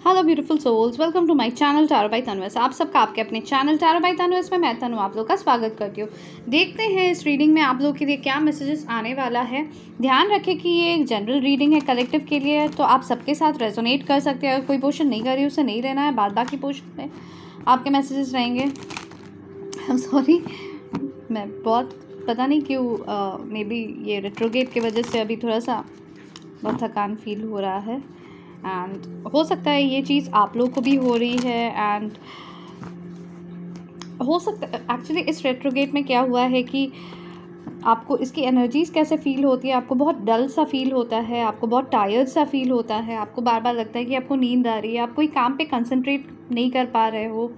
Hello beautiful souls, welcome to my channel tarot by Tanvas. आप सबका आपके अपने चैनल टैरो बाय तन्वस में मैं तनु आप लोग का स्वागत करती हूँ। देखते हैं इस रीडिंग में आप लोग के लिए क्या मैसेजेस आने वाला है। ध्यान रखें कि ये एक जनरल रीडिंग है, कलेक्टिव के लिए है, तो आप सबके साथ रेजोनेट कर सकते हैं। अगर कोई पोर्शन नहीं कर रही उसे नहीं लेना है, बाद बाकी पोर्शन में आपके मैसेजेस रहेंगे। आई एम सॉरी, मैं बहुत पता नहीं क्यों मे बी ये रेट्रोगेट की वजह से अभी थोड़ा सा बहुत थकान फील हो रहा है एंड हो सकता है ये चीज़ आप लोग को भी हो रही है। एंड हो सकता है एक्चुअली इस रेट्रोगेट में क्या हुआ है कि आपको इसकी एनर्जीज़ कैसे फील होती है। आपको बहुत डल सा फील होता है, आपको बहुत टायर्ड सा फील होता है, आपको बार बार लगता है कि आपको नींद आ रही है, आप कोई काम पे कंसंट्रेट नहीं कर पा रहे हो।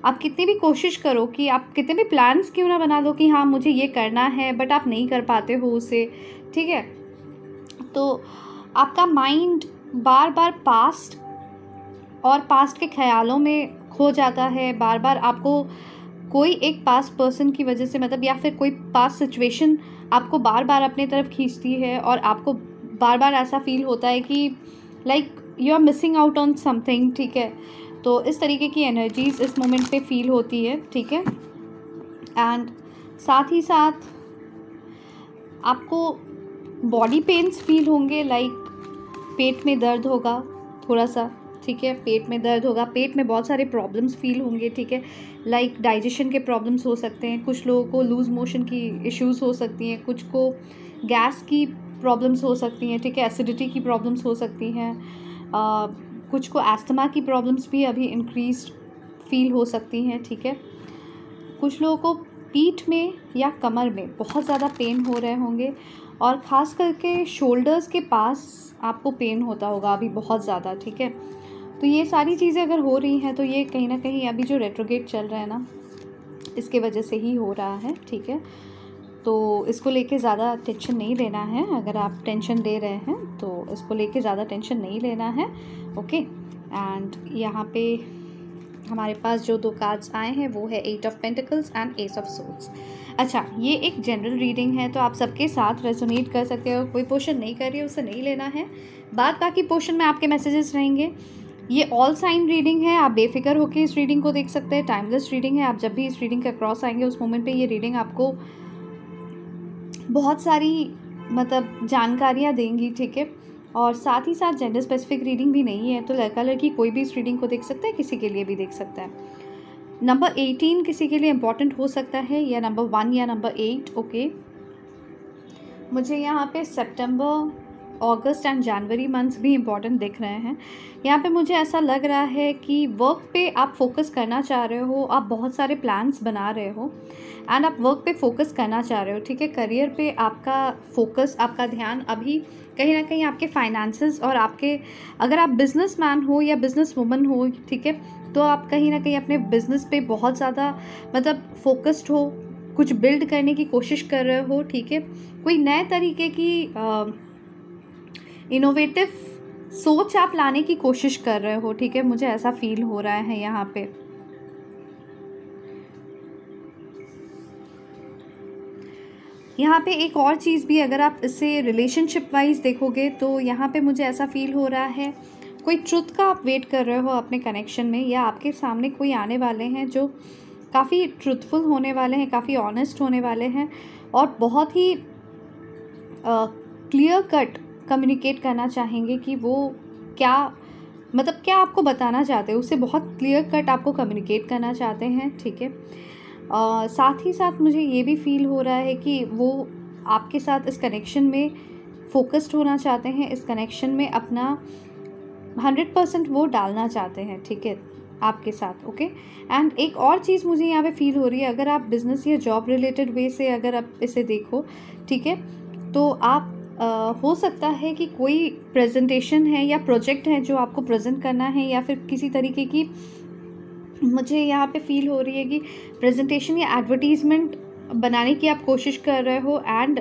आप कितनी भी कोशिश करो कि आप कितने भी प्लान्स क्यों ना बना दो कि हाँ मुझे ये करना है, बट आप नहीं कर पाते हो उसे। ठीक है, तो आपका माइंड बार बार पास्ट और पास्ट के ख्यालों में खो जाता है। बार बार आपको कोई एक पास्ट पर्सन की वजह से मतलब या फिर कोई पास्ट सिचुएशन आपको बार बार अपने तरफ खींचती है और आपको बार बार ऐसा फील होता है कि like you are missing out on something. ठीक है, तो इस तरीके की एनर्जीज इस मोमेंट पे फील होती है। ठीक है, एंड साथ ही साथ आपको बॉडी पेन्स फील होंगे, लाइक पेट में दर्द होगा थोड़ा सा। ठीक है, पेट में दर्द होगा, पेट में बहुत सारे प्रॉब्लम्स फील होंगे। ठीक है, लाइक डाइजेशन के प्रॉब्लम्स हो सकते हैं, कुछ लोगों को लूज़ मोशन की इश्यूज़ हो सकती हैं, कुछ को गैस की प्रॉब्लम्स हो सकती हैं। ठीक है, एसिडिटी की प्रॉब्लम्स हो सकती हैं, कुछ को एस्थमा की प्रॉब्लम्स भी अभी इंक्रीज फील हो सकती हैं। ठीक है, कुछ लोगों को पीठ में या कमर में बहुत ज़्यादा पेन हो रहे होंगे और ख़ास करके शोल्डर्स के पास आपको पेन होता होगा अभी बहुत ज़्यादा। ठीक है, तो ये सारी चीज़ें अगर हो रही हैं तो ये कहीं ना कहीं अभी जो रेट्रोगेट चल रहा है ना, इसके वजह से ही हो रहा है। ठीक है, तो इसको लेके ज़्यादा टेंशन नहीं लेना है। अगर आप टेंशन ले रहे हैं तो इसको लेके ज़्यादा टेंशन नहीं लेना है। ओके, एंड यहाँ पे हमारे पास जो दो कार्ड्स आए हैं वो है 8 of pentacles and S of swords. अच्छा, ये एक जनरल रीडिंग है तो आप सबके साथ रेजोनेट कर सकते हो। कोई पोर्शन नहीं कर रही है उसे नहीं लेना है, बाद बाकी पोर्शन में आपके मैसेजेस रहेंगे। ये ऑल साइन रीडिंग है, आप बेफिक्र होकर इस रीडिंग को देख सकते हैं। टाइमलेस रीडिंग है, आप जब भी इस रीडिंग के क्रॉस आएंगे उस मोमेंट पे ये रीडिंग आपको बहुत सारी मतलब जानकारियाँ देंगी। ठीक है, और साथ ही साथ जेंडर स्पेसिफिक रीडिंग भी नहीं है, तो लड़का लड़की कोई भी इस रीडिंग को देख सकता है, किसी के लिए भी देख सकता है। नंबर 18 किसी के लिए इम्पॉर्टेंट हो सकता है, या नंबर 1 या नंबर 8। ओके, मुझे यहाँ पे सितंबर, अगस्त एंड जनवरी मंथ्स भी इम्पॉर्टेंट दिख रहे हैं। यहाँ पे मुझे ऐसा लग रहा है कि वर्क पे आप फोकस करना चाह रहे हो, आप बहुत सारे प्लान्स बना रहे हो एंड आप वर्क पे फोकस करना चाह रहे हो। ठीक है, करियर पे आपका फोकस, आपका ध्यान अभी कहीं ना कहीं आपके फाइनेंसेस और आपके, अगर आप बिजनेसमैन हो या बिजनेस वुमन हो, ठीक है, तो आप कहीं ना कहीं अपने बिजनेस पे बहुत ज़्यादा मतलब फोकस्ड हो, कुछ बिल्ड करने की कोशिश कर रहे हो। ठीक है, कोई नए तरीके की इनोवेटिव सोच आप लाने की कोशिश कर रहे हो। ठीक है, मुझे ऐसा फील हो रहा है यहाँ पे। यहाँ पे एक और चीज़ भी, अगर आप इसे रिलेशनशिप वाइज देखोगे तो यहाँ पे मुझे ऐसा फील हो रहा है कोई ट्रुथ का आप वेट कर रहे हो अपने कनेक्शन में, या आपके सामने कोई आने वाले हैं जो काफ़ी ट्रुथफुल होने वाले हैं, काफ़ी ऑनेस्ट होने वाले हैं और बहुत ही क्लियर कट कम्युनिकेट करना चाहेंगे कि वो क्या मतलब क्या आपको बताना चाहते हैं, उसे बहुत क्लियर कट आपको कम्युनिकेट करना चाहते हैं। ठीक है, साथ ही साथ मुझे ये भी फील हो रहा है कि वो आपके साथ इस कनेक्शन में फोकस्ड होना चाहते हैं, इस कनेक्शन में अपना 100% वो डालना चाहते हैं। ठीक है, आपके साथ। ओके, एंड एक और चीज़ मुझे यहाँ पे फील हो रही है, अगर आप बिज़नेस या जॉब रिलेटेड वे से अगर आप इसे देखो, ठीक है, तो आप हो सकता है कि कोई प्रेजेंटेशन है या प्रोजेक्ट है जो आपको प्रेजेंट करना है, या फिर किसी तरीके की मुझे यहाँ पे फील हो रही है कि प्रेजेंटेशन या एडवर्टीजमेंट बनाने की आप कोशिश कर रहे हो एंड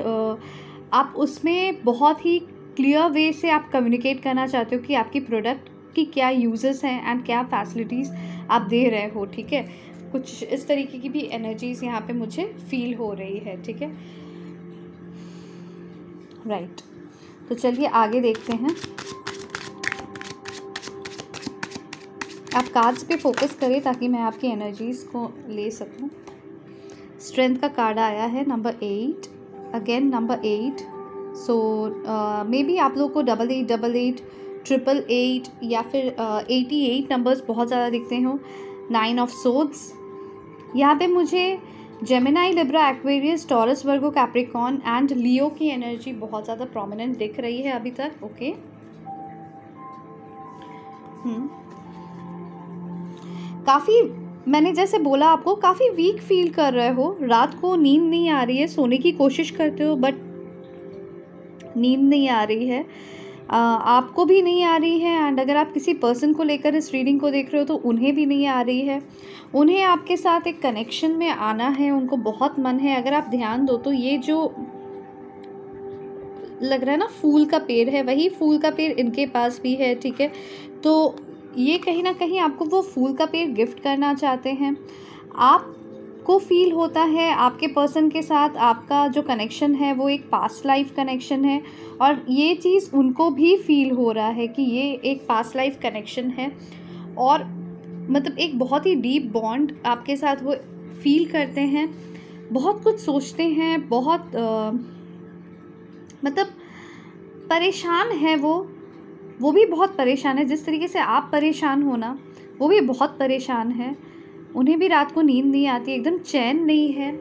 आप उसमें बहुत ही क्लियर वे से आप कम्युनिकेट करना चाहते हो कि आपकी प्रोडक्ट की क्या यूजेस हैं एंड क्या फैसिलिटीज़ आप दे रहे हो। ठीक है, कुछ इस तरीके की भी एनर्जीज यहाँ पे मुझे फील हो रही है। ठीक है, राइट, तो चलिए आगे देखते हैं। आप कार्ड्स पे फोकस करें ताकि मैं आपकी एनर्जीज़ को ले सकूं। स्ट्रेंथ का कार्ड आया है, number 8, again number 8। So may be आप लोग को 8888, 888 या फिर 88 नंबर्स बहुत ज़्यादा दिखते हो। 9 ऑफ सोर्ड्स, यहाँ पे मुझे Gemini, Libra, Aquarius, Taurus, Virgo, Capricorn and Leo की एनर्जी बहुत ज़्यादा प्रोमिनेंट दिख रही है अभी तक। ओके, काफ़ी, मैंने जैसे बोला आपको, काफ़ी वीक फील कर रहे हो, रात को नींद नहीं आ रही है, सोने की कोशिश करते हो बट नींद नहीं आ रही है, आपको भी नहीं आ रही है। एंड अगर आप किसी पर्सन को लेकर इस रीडिंग को देख रहे हो तो उन्हें भी नहीं आ रही है। उन्हें आपके साथ एक कनेक्शन में आना है, उनको बहुत मन है। अगर आप ध्यान दो तो ये जो लग रहा है ना फूल का पेड़ है, वही फूल का पेड़ इनके पास भी है, ठीक है। तो ये कहीं ना कहीं आपको वो फूल का पेड़ गिफ्ट करना चाहते हैं। आपको फील होता है आपके पर्सन के साथ आपका जो कनेक्शन है वो एक पास्ट लाइफ कनेक्शन है, और ये चीज़ उनको भी फील हो रहा है कि ये एक पास्ट लाइफ कनेक्शन है, और मतलब एक बहुत ही डीप बॉन्ड आपके साथ वो फील करते हैं। बहुत कुछ सोचते हैं, बहुत मतलब परेशान है वो भी बहुत परेशान है। जिस तरीके से आप परेशान हो ना, वो भी बहुत परेशान है। उन्हें भी रात को नींद नहीं आती, एकदम चैन नहीं है।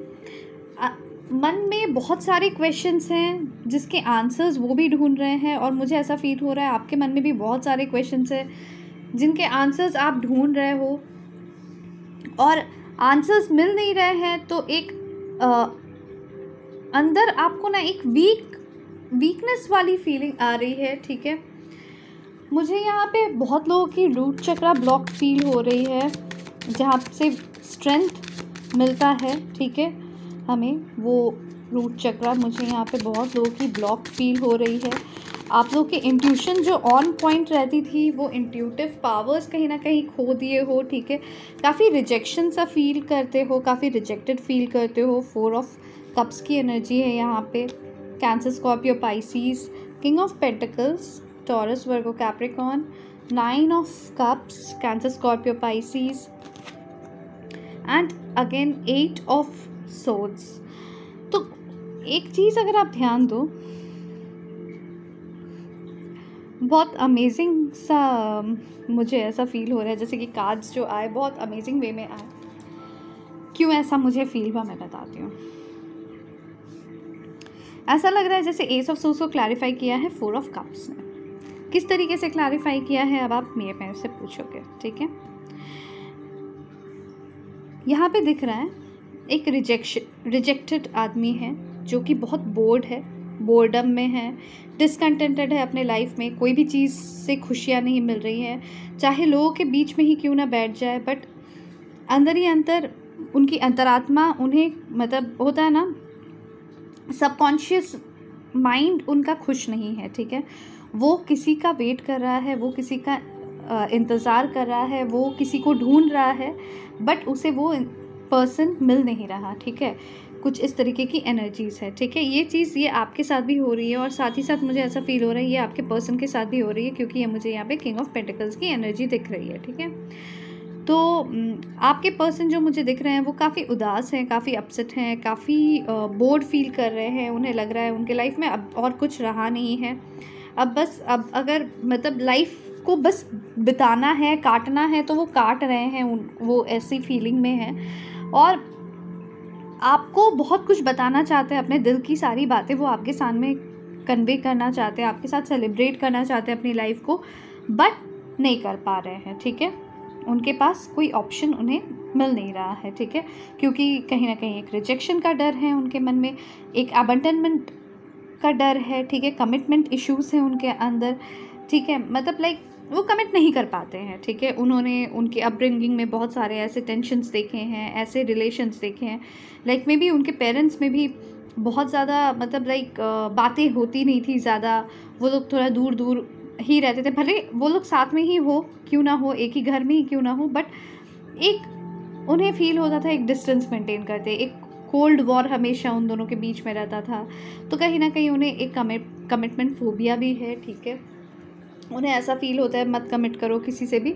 मन में बहुत सारे क्वेश्चंस हैं जिसके आंसर्स वो भी ढूंढ रहे हैं, और मुझे ऐसा फील हो रहा है आपके मन में भी बहुत सारे क्वेश्चंस हैं जिनके आंसर्स आप ढूंढ रहे हो, और आंसर्स मिल नहीं रहे हैं। तो एक अंदर आपको ना एक वीकनेस वाली फीलिंग आ रही है, ठीक है। मुझे यहाँ पे बहुत लोगों की रूट चक्रा ब्लॉक फील हो रही है, जहाँ से स्ट्रेंथ मिलता है, ठीक है। हमें वो रूट चक्रा मुझे यहाँ पे बहुत लोगों की ब्लॉक फील हो रही है। आप लोग की इंट्यूशन जो ऑन पॉइंट रहती थी, वो इंट्यूटिव पावर्स कहीं ना कहीं खो दिए हो, ठीक है। काफ़ी रिजेक्शन सा फील करते हो, काफ़ी रिजेक्टेड फील करते हो। 4 ऑफ कप्स की एनर्जी है यहाँ पे। Cancer, Scorpio, Pisces, king of pentacles, taurus, Virgo, Capricorn, 9 of cups, cancer, Scorpio, Pisces and again 8 of swords. तो एक चीज़ अगर आप ध्यान दो, बहुत अमेजिंग सा मुझे ऐसा फील हो रहा है, जैसे कि कार्ड्स जो आए बहुत अमेजिंग वे में आए। क्यों ऐसा मुझे फील हुआ मैं बताती हूँ। ऐसा लग रहा है जैसे एस ऑफ सोर्ड्स को क्लैरिफाई किया है 4 ऑफ कप्स ने। किस तरीके से क्लैरिफाई किया है अब आप मेरे से पूछोगे, ठीक है। यहाँ पे दिख रहा है एक रिजेक्टेड आदमी है जो कि बहुत बोर्ड है, बोर्डम में है, डिसकंटेंटेड है अपने लाइफ में, कोई भी चीज़ से खुशियाँ नहीं मिल रही हैं, चाहे लोगों के बीच में ही क्यों ना बैठ जाए, बट अंदर ही अंदर उनकी अंतरात्मा उन्हें, मतलब होता है ना, सबकॉन्शियस माइंड उनका खुश नहीं है, ठीक है। वो किसी का वेट कर रहा है, वो किसी का इंतज़ार कर रहा है, वो किसी को ढूंढ रहा है, बट उसे वो पर्सन मिल नहीं रहा, ठीक है। कुछ इस तरीके की एनर्जीज़ है, ठीक है। ये चीज़ ये आपके साथ भी हो रही है, और साथ ही साथ मुझे ऐसा फील हो रहा है ये आपके पर्सन के साथ भी हो रही है, क्योंकि ये मुझे यहाँ पे किंग ऑफ पेंटिकल्स की एनर्जी दिख रही है, ठीक है। तो आपके पर्सन जो मुझे दिख रहे हैं वो काफ़ी उदास हैं, काफ़ी अपसेट हैं, काफ़ी बोर्ड फील कर रहे हैं। उन्हें लग रहा है उनके लाइफ में अब और कुछ रहा नहीं है, अब अगर मतलब लाइफ को बस बिताना है, काटना है, तो वो काट रहे हैं, वो ऐसी फीलिंग में है, और आपको बहुत कुछ बताना चाहते हैं, अपने दिल की सारी बातें वो आपके सामने कन्वे करना चाहते हैं, आपके साथ सेलिब्रेट करना चाहते हैं अपनी लाइफ को, बट नहीं कर पा रहे हैं, ठीक है। उनके पास कोई ऑप्शन उन्हें मिल नहीं रहा है, ठीक है, क्योंकि कहीं ना कहीं एक रिजेक्शन का डर है उनके मन में, एक अबंडनमेंट का डर है, ठीक है, कमिटमेंट इश्यूज हैं उनके अंदर, ठीक है। मतलब लाइक वो कमिट नहीं कर पाते हैं, ठीक है। उन्होंने उनकी अपब्रिंगिंग में बहुत सारे ऐसे टेंशन्स देखे हैं, ऐसे रिलेशंस देखे हैं, लाइक मे बी उनके पेरेंट्स में भी बहुत ज़्यादा मतलब लाइक बातें होती नहीं थी ज़्यादा, वो लोग थोड़ा दूर दूर ही रहते थे, भले वो लोग साथ में ही हो क्यों ना हो, एक ही घर में ही क्यों ना हो, बट एक उन्हें फील होता था एक डिस्टेंस मेंटेन करते, एक कोल्ड वॉर हमेशा उन दोनों के बीच में रहता था। तो कहीं ना कहीं उन्हें एक कमिटमेंट फोबिया भी है, ठीक है। उन्हें ऐसा फील होता है मत कमिट करो किसी से भी,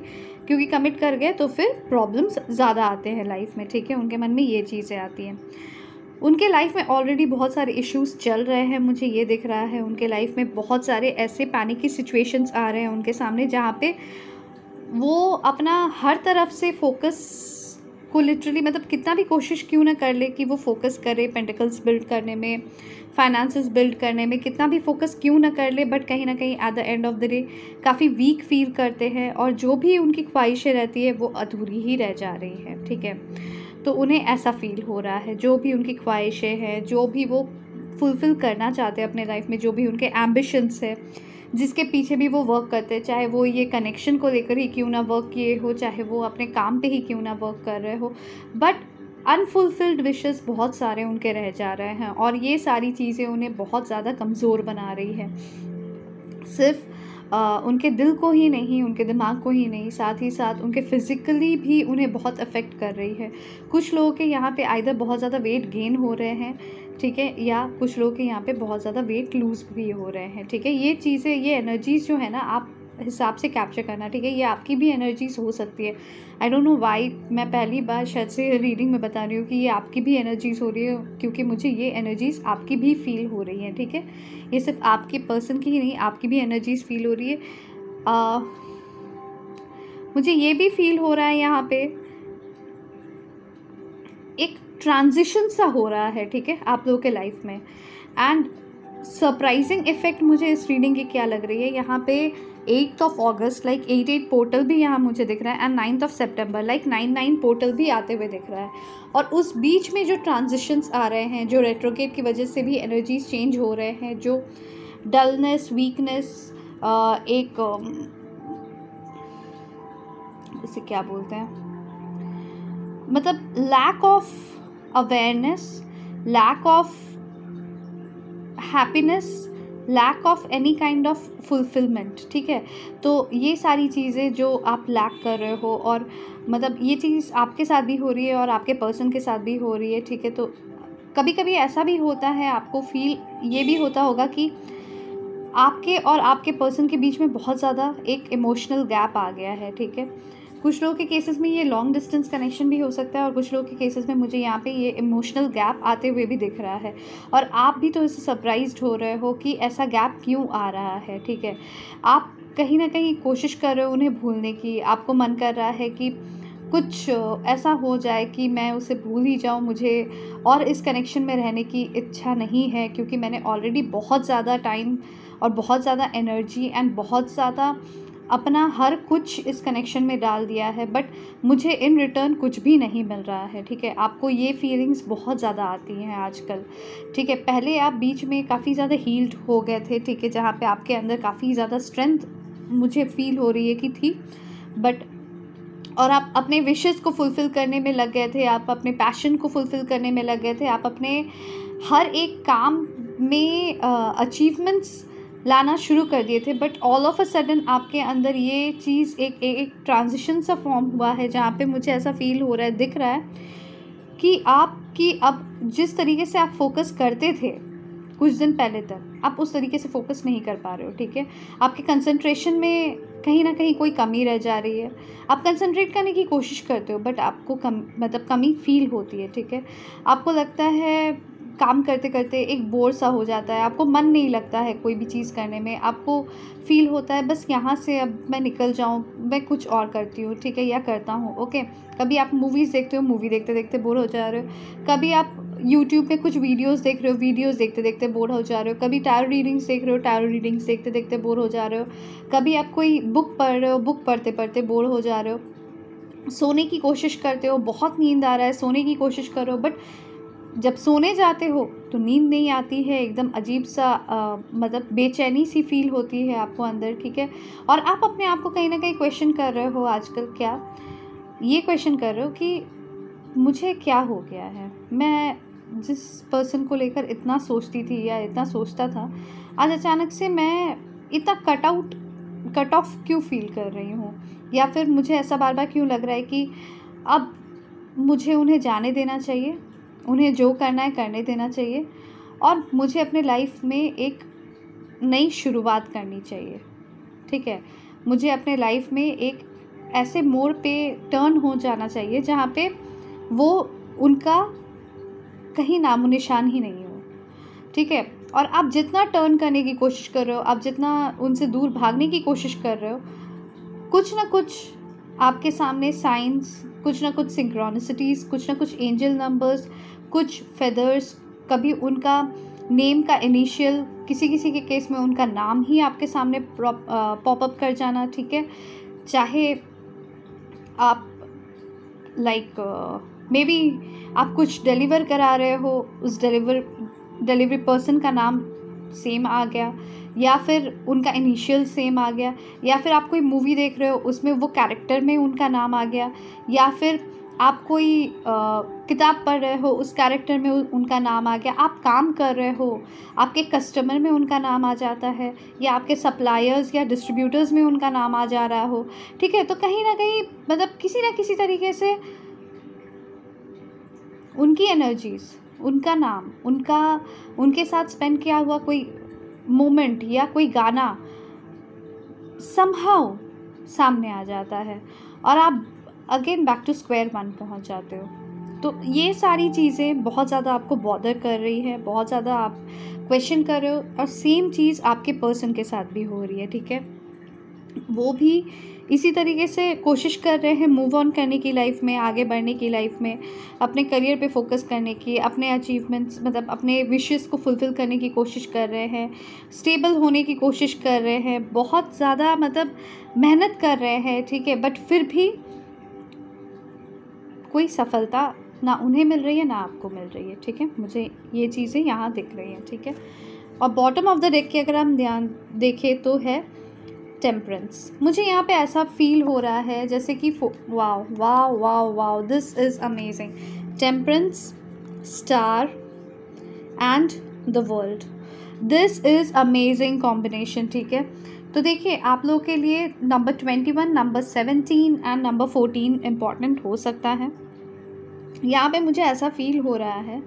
क्योंकि कमिट कर गए तो फिर प्रॉब्लम्स ज़्यादा आते हैं लाइफ में, ठीक है। उनके मन में ये चीज़ें आती हैं। उनके लाइफ में ऑलरेडी बहुत सारे इश्यूज़ चल रहे हैं, मुझे ये दिख रहा है। उनके लाइफ में बहुत सारे ऐसे पैनिक की सिचुएशंस आ रहे हैं उनके सामने, जहाँ पे वो अपना हर तरफ से फोकस को लिटरली, मतलब कितना भी कोशिश क्यों ना कर ले कि वो फोकस करे पेंटिकल्स बिल्ड करने में, फाइनेंसेस बिल्ड करने में, कितना भी फोकस क्यों ना कर ले, बट कहीं ना कहीं at the end of the day काफ़ी वीक फील करते हैं, और जो भी उनकी ख्वाहिशें रहती है वो अधूरी ही रह जा रही है, ठीक है। तो उन्हें ऐसा फील हो रहा है, जो भी उनकी ख्वाहिशें हैं, जो भी वो फुलफ़िल करना चाहते हैं अपने लाइफ में, जो भी उनके एम्बिशंस है, जिसके पीछे भी वो वर्क करते हैं, चाहे वो ये कनेक्शन को लेकर ही क्यों ना वर्क किए हो, चाहे वो अपने काम पे ही क्यों ना वर्क कर रहे हो, बट अनफुलफिल्ड विशेस बहुत सारे उनके रह जा रहे हैं, और ये सारी चीज़ें उन्हें बहुत ज़्यादा कमज़ोर बना रही है। सिर्फ उनके दिल को ही नहीं, उनके दिमाग को ही नहीं, साथ ही साथ उनके फिज़िकली भी उन्हें बहुत अफेक्ट कर रही है। कुछ लोगों के यहाँ पे आइदर बहुत ज़्यादा वेट गेन हो रहे हैं, ठीक है, या कुछ लोगों के यहाँ पे बहुत ज़्यादा वेट लूज़ भी हो रहे हैं, ठीक है। ये चीज़ें, ये एनर्जीज़ जो है ना, आप हिसाब से कैप्चर करना, ठीक है। ये आपकी भी एनर्जीज हो सकती है। आई डोंट नो वाई मैं पहली बार शायद से रीडिंग में बता रही हूँ कि ये आपकी भी एनर्जीज हो रही है, क्योंकि मुझे ये एनर्जीज आपकी भी फील हो रही हैं, ठीक है। ये सिर्फ आपके पर्सन की ही नहीं, आपकी भी एनर्जीज फील हो रही है। मुझे ये भी फील हो रहा है यहाँ पे एक ट्रांजिशन सा हो रहा है, ठीक है, आप लोगों के लाइफ में। एंड सरप्राइजिंग इफेक्ट मुझे इस रीडिंग की क्या लग रही है, यहाँ पे 8th of August like 8 portal भी यहाँ मुझे दिख रहा है, and 9th of September like 9 portal भी आते हुए दिख रहा है। और उस बीच में जो ट्रांजिशंस आ रहे हैं, जो रेट्रोगेट की वजह से भी एनर्जीज चेंज हो रहे हैं, जो डलनेस, वीकनेस, एक इसे क्या बोलते हैं, मतलब lack of awareness, lack of happiness, lack of any kind of fulfilment, ठीक है। तो ये सारी चीज़ें जो आप लैक कर रहे हो, और मतलब ये चीज़ आपके साथ भी हो रही है और आपके पर्सन के साथ भी हो रही है, ठीक है। तो कभी कभी ऐसा भी होता है, आपको फील ये भी होता होगा कि आपके और आपके पर्सन के बीच में बहुत ज़्यादा एक इमोशनल गैप आ गया है, ठीक है। कुछ लोगों के केसेस में ये लॉन्ग डिस्टेंस कनेक्शन भी हो सकता है, और कुछ लोगों के केसेस में मुझे यहाँ पे ये इमोशनल गैप आते हुए भी दिख रहा है, और आप भी तो इससे सरप्राइज्ड हो रहे हो कि ऐसा गैप क्यों आ रहा है, ठीक है। आप कहीं ना कहीं कोशिश कर रहे हो उन्हें भूलने की, आपको मन कर रहा है कि कुछ ऐसा हो जाए कि मैं उसे भूल ही जाऊँ, मुझे और इस कनेक्शन में रहने की इच्छा नहीं है, क्योंकि मैंने ऑलरेडी बहुत ज़्यादा टाइम और बहुत ज़्यादा एनर्जी एंड बहुत ज़्यादा अपना हर कुछ इस कनेक्शन में डाल दिया है, बट मुझे इन रिटर्न कुछ भी नहीं मिल रहा है, ठीक है। आपको ये फीलिंग्स बहुत ज़्यादा आती हैं आजकल, ठीक है। पहले आप बीच में काफ़ी ज़्यादा हील्ड हो गए थे, ठीक है, जहाँ पे आपके अंदर काफ़ी ज़्यादा स्ट्रेंथ मुझे फील हो रही है कि थी, बट और आप अपने विशेस को फुलफ़िल करने में लग गए थे, आप अपने पैशन को फुलफ़िल करने में लग गए थे, आप अपने हर एक काम में अचीवमेंट्स लाना शुरू कर दिए थे, but all of a sudden आपके अंदर ये चीज़ एक ट्रांजिशन सा फॉर्म हुआ है, जहाँ पे मुझे ऐसा फील हो रहा है, दिख रहा है कि आपकी अब जिस तरीके से आप फोकस करते थे कुछ दिन पहले तक, आप उस तरीके से फोकस नहीं कर पा रहे हो, ठीक है। आपके कंसंट्रेशन में कहीं ना कहीं कोई कमी रह जा रही है। आप कंसंट्रेट करने की कोशिश करते हो, बट आपको कमी फील होती है, ठीक है। आपको लगता है काम करते करते एक बोर सा हो जाता है, आपको मन नहीं लगता है कोई भी चीज़ करने में, आपको फील होता है बस यहाँ से अब मैं निकल जाऊँ, मैं कुछ और करती हूँ, ठीक है, या करता हूँ, ओके। कभी आप मूवीज़ देखते हो, मूवी देखते देखते बोर हो जा रहे हो, कभी आप यूट्यूब पे कुछ वीडियोस देख रहे हो, वीडियोस देखते देखते बोर हो जा रहे हो, कभी टैरो रीडिंग्स देख रहे हो, टैरो रीडिंग्स देखते देखते बोर हो जा रहे हो, कभी आप कोई बुक पढ़ रहे हो, बुक पढ़ते पढ़ते बोर हो जा रहे हो, सोने की कोशिश करते हो, बहुत नींद आ रहा है, सोने की कोशिश करो, बट जब सोने जाते हो तो नींद नहीं आती है, एकदम अजीब सा मतलब बेचैनी सी फील होती है आपको अंदर, ठीक है। और आप अपने आप को कहीं ना कहीं क्वेश्चन कर रहे हो आजकल, क्या ये क्वेश्चन कर रहे हो कि मुझे क्या हो गया है, मैं जिस पर्सन को लेकर इतना सोचती थी या इतना सोचता था, आज अचानक से मैं इतना कट ऑफ क्यों फील कर रही हूँ, या फिर मुझे ऐसा बार बार क्यों लग रहा है कि अब मुझे उन्हें जाने देना चाहिए, उन्हें जो करना है करने देना चाहिए, और मुझे अपने लाइफ में एक नई शुरुआत करनी चाहिए, ठीक है। मुझे अपने लाइफ में एक ऐसे मोड़ पे टर्न हो जाना चाहिए जहाँ पे वो उनका कहीं नामो निशान ही नहीं हो, ठीक है। और आप जितना टर्न करने की कोशिश कर रहे हो, आप जितना उनसे दूर भागने की कोशिश कर रहे हो, कुछ ना कुछ आपके सामने साइंस, कुछ ना कुछ सिंक्रोनिसिटीज़, कुछ ना कुछ एंजल नंबर्स, कुछ फेदर्स, कभी उनका नेम का इनिशियल, किसी किसी के केस में उनका नाम ही आपके सामने पॉप अप कर जाना, ठीक है। चाहे आप मे बी आप कुछ डिलीवर करा रहे हो, उस डिलीवरी पर्सन का नाम सेम आ गया, या फिर उनका इनिशियल सेम आ गया, या फिर आप कोई मूवी देख रहे हो उसमें वो कैरेक्टर में उनका नाम आ गया, या फिर आप कोई किताब पढ़ रहे हो उस कैरेक्टर में उनका नाम आ गया। आप काम कर रहे हो, आपके कस्टमर में उनका नाम आ जाता है, या आपके सप्लायर्स या डिस्ट्रीब्यूटर्स में उनका नाम आ जा रहा हो, ठीक है। तो कहीं ना कहीं मतलब किसी ना किसी तरीके से उनकी एनर्जीज, उनका नाम, उनके साथ स्पेंड किया हुआ कोई मोमेंट या कोई गाना समहाउ सामने आ जाता है, और आप again back to square one पहुंच जाते हो। तो ये सारी चीज़ें बहुत ज़्यादा आपको बॉदर कर रही है, बहुत ज़्यादा आप क्वेश्चन कर रहे हो, और सेम चीज़ आपके पर्सन के साथ भी हो रही है, ठीक है। वो भी इसी तरीके से कोशिश कर रहे हैं मूव ऑन करने की लाइफ में, आगे बढ़ने की लाइफ में, अपने करियर पे फोकस करने की, अपने अचीवमेंट्स मतलब अपने विशेस को फुलफ़िल करने की कोशिश कर रहे हैं, स्टेबल होने की कोशिश कर रहे हैं, बहुत ज़्यादा मतलब मेहनत कर रहे हैं, ठीक है। बट फिर भी कोई सफलता ना उन्हें मिल रही है ना आपको मिल रही है, ठीक है। मुझे ये चीज़ें यहाँ दिख रही हैं, ठीक है। और बॉटम ऑफ द डेक की अगर हम ध्यान देखें तो है टेम्परेंस। मुझे यहाँ पे ऐसा फील हो रहा है जैसे कि wow wow wow wow, this is amazing. Temperance, star and the world, this is amazing combination, ठीक है। तो देखिए आप लोगों के लिए number 21, number 17 and number 14 important हो सकता है। यहाँ पे मुझे ऐसा फील हो रहा है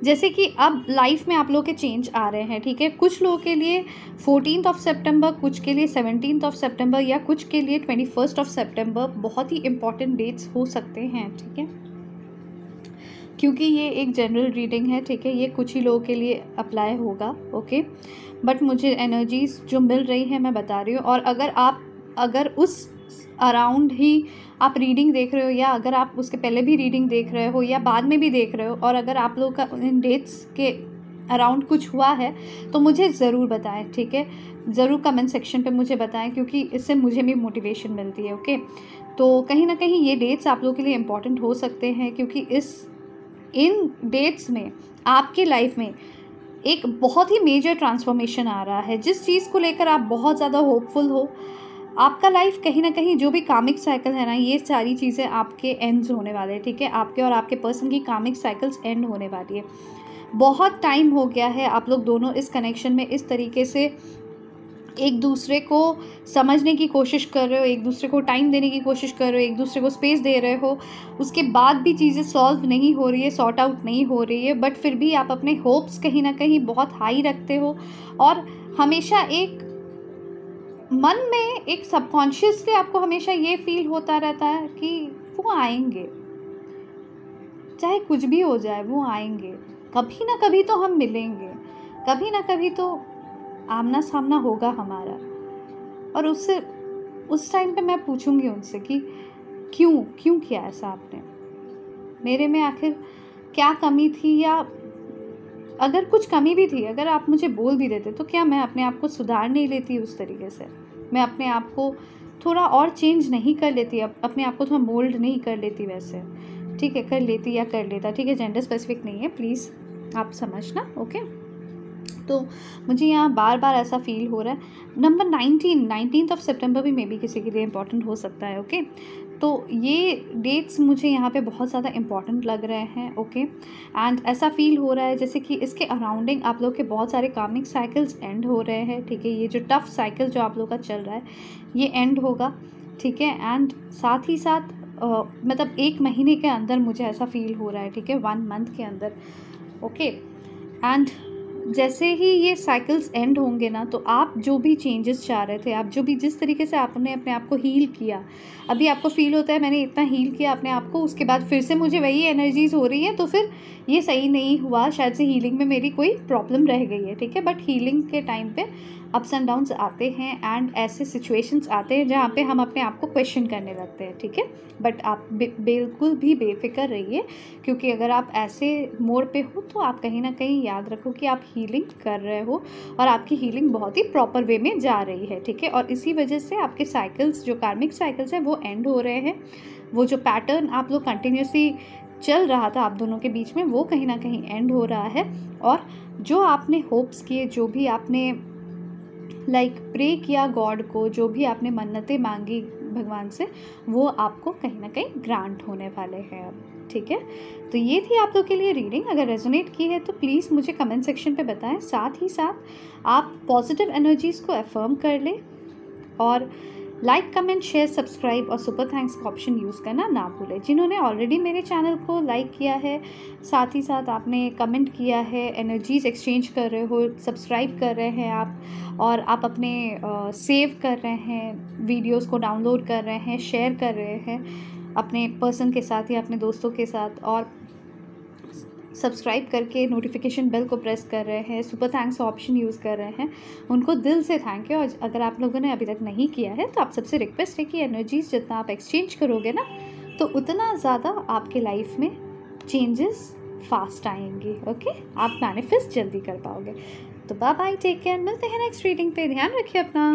जैसे कि अब लाइफ में आप लोगों के चेंज आ रहे हैं, ठीक है। कुछ लोगों के लिए 14 सितंबर, कुछ के लिए 17 सितंबर, या कुछ के लिए 21 सितंबर बहुत ही इम्पॉर्टेंट डेट्स हो सकते हैं, ठीक है। क्योंकि ये एक जनरल रीडिंग है, ठीक है, ये कुछ ही लोगों के लिए अप्लाई होगा, ओके। बट मुझे एनर्जीज जो मिल रही है मैं बता रही हूँ। और अगर उस अराउंड ही आप रीडिंग देख रहे हो, या अगर आप उसके पहले भी रीडिंग देख रहे हो या बाद में भी देख रहे हो, और अगर आप लोगों का इन डेट्स के अराउंड कुछ हुआ है तो मुझे ज़रूर बताएं, ठीक है। ज़रूर कमेंट सेक्शन पे मुझे बताएं, क्योंकि इससे मुझे भी मोटिवेशन मिलती है, ओके। तो कहीं ना कहीं ये डेट्स आप लोगों के लिए इम्पॉर्टेंट हो सकते हैं, क्योंकि इन डेट्स में आपके लाइफ में एक बहुत ही मेजर ट्रांसफॉर्मेशन आ रहा है। जिस चीज़ को लेकर आप बहुत ज़्यादा होपफुल हो, आपका लाइफ कहीं ना कहीं जो भी कामिक साइकिल है ना, ये सारी चीज़ें आपके एंड्स होने वाले हैं, ठीक है। आपके और आपके पर्सन की कामिक साइकिल्स एंड होने वाली है। बहुत टाइम हो गया है आप लोग दोनों इस कनेक्शन में इस तरीके से एक दूसरे को समझने की कोशिश कर रहे हो, एक दूसरे को टाइम देने की कोशिश कर रहे हो, एक दूसरे को स्पेस दे रहे हो, उसके बाद भी चीज़ें सॉल्व नहीं हो रही है, सॉर्ट आउट नहीं हो रही है। बट फिर भी आप अपने होप्स कहीं ना कहीं बहुत हाई रखते हो, और हमेशा एक मन में एक सबकॉन्शियसली आपको हमेशा ये फील होता रहता है कि वो आएंगे, चाहे कुछ भी हो जाए वो आएंगे, कभी ना कभी तो हम मिलेंगे, कभी ना कभी तो आमना सामना होगा हमारा। और उस टाइम पे मैं पूछूंगी उनसे कि क्यों किया ऐसा आपने, मेरे में आखिर क्या कमी थी, या अगर कुछ कमी भी थी, अगर आप मुझे बोल भी देते तो क्या मैं अपने आप को सुधार नहीं लेती उस तरीके से, मैं अपने आप को थोड़ा और चेंज नहीं कर लेती, अपने आप को थोड़ा मोल्ड नहीं कर लेती वैसे, ठीक है, कर लेती या कर लेता, ठीक है। जेंडर स्पेसिफिक नहीं है, प्लीज़ आप समझना, ओके। तो मुझे यहाँ बार बार ऐसा फील हो रहा है। नंबर 19 सितंबर भी मे बी किसी के लिए इम्पॉर्टेंट हो सकता है, ओके। तो ये डेट्स मुझे यहाँ पे बहुत ज़्यादा इम्पॉर्टेंट लग रहे हैं, ओके। एंड ऐसा फील हो रहा है जैसे कि इसके अराउंडिंग आप लोग के बहुत सारे कार्मिक साइकिल्स एंड हो रहे हैं, ठीक है। ये जो टफ साइकिल जो आप लोग का चल रहा है ये एंड होगा, ठीक है। एंड साथ ही साथ मतलब 1 महीने के अंदर मुझे ऐसा फील हो रहा है, ठीक है, 1 मंथ के अंदर, ओके। एंड जैसे ही ये साइकिल्स एंड होंगे ना, तो आप जो भी चेंजेस चाह रहे थे, आप जो भी जिस तरीके से आपने अपने आप को हील किया, अभी आपको फील होता है मैंने इतना हील किया अपने आप को, उसके बाद फिर से मुझे वही एनर्जीज हो रही है, तो फिर ये सही नहीं हुआ, शायद से हीलिंग में मेरी कोई प्रॉब्लम रह गई है, ठीक है। बट हीलिंग के टाइम पे अप्स एंड डाउन्स आते हैं एंड ऐसे सिचुएशंस आते हैं जहाँ पे हम अपने आप को क्वेश्चन करने लगते हैं, ठीक है। बट आप बिल्कुल भी बेफिक्र रहिए, क्योंकि अगर आप ऐसे मोड़ पे हो तो आप कहीं ना कहीं याद रखो कि आप हीलिंग कर रहे हो और आपकी हीलिंग बहुत ही प्रॉपर वे में जा रही है, ठीक है। और इसी वजह से आपके साइकिल्स, जो कार्मिक साइकिल्स हैं, वो एंड हो रहे हैं। वो जो पैटर्न आप लोग कंटिन्यूसली चल रहा था आप दोनों के बीच में, वो कहीं ना कहीं एंड हो रहा है। और जो आपने होप्स किए, जो भी आपने प्रे किया गॉड को, जो भी आपने मन्नतें मांगी भगवान से, वो आपको कहीं ना कहीं ग्रांट होने वाले हैं अब, ठीक है। तो ये थी आप लोग के लिए रीडिंग। अगर रेजोनेट की है तो प्लीज़ मुझे कमेंट सेक्शन पे बताएं। साथ ही साथ आप पॉजिटिव एनर्जीज़ को अफर्म कर लें और लाइक, कमेंट, शेयर, सब्सक्राइब और सुपर थैंक्स का ऑप्शन यूज़ करना ना भूलें। जिन्होंने ऑलरेडी मेरे चैनल को लाइक किया है, साथ ही साथ आपने कमेंट किया है, एनर्जीज एक्सचेंज कर रहे हो, सब्सक्राइब कर रहे हैं आप, और आप अपने सेव कर रहे हैं, वीडियोस को डाउनलोड कर रहे हैं, शेयर कर रहे हैं अपने पर्सन के साथ या अपने दोस्तों के साथ, और सब्सक्राइब करके नोटिफिकेशन बेल को प्रेस कर रहे हैं, सुपर थैंक्स ऑप्शन यूज़ कर रहे हैं, उनको दिल से थैंक यू। और अगर आप लोगों ने अभी तक नहीं किया है तो आप सबसे रिक्वेस्ट है कि एनर्जीज जितना आप एक्सचेंज करोगे ना, तो उतना ज़्यादा आपके लाइफ में चेंजेस फास्ट आएंगे, ओके। आप मैनिफेस्ट जल्दी कर पाओगे। तो बाय बाय, टेक केयर, मिलते हैं नेक्स्ट रीडिंग पे, ध्यान रखिए अपना।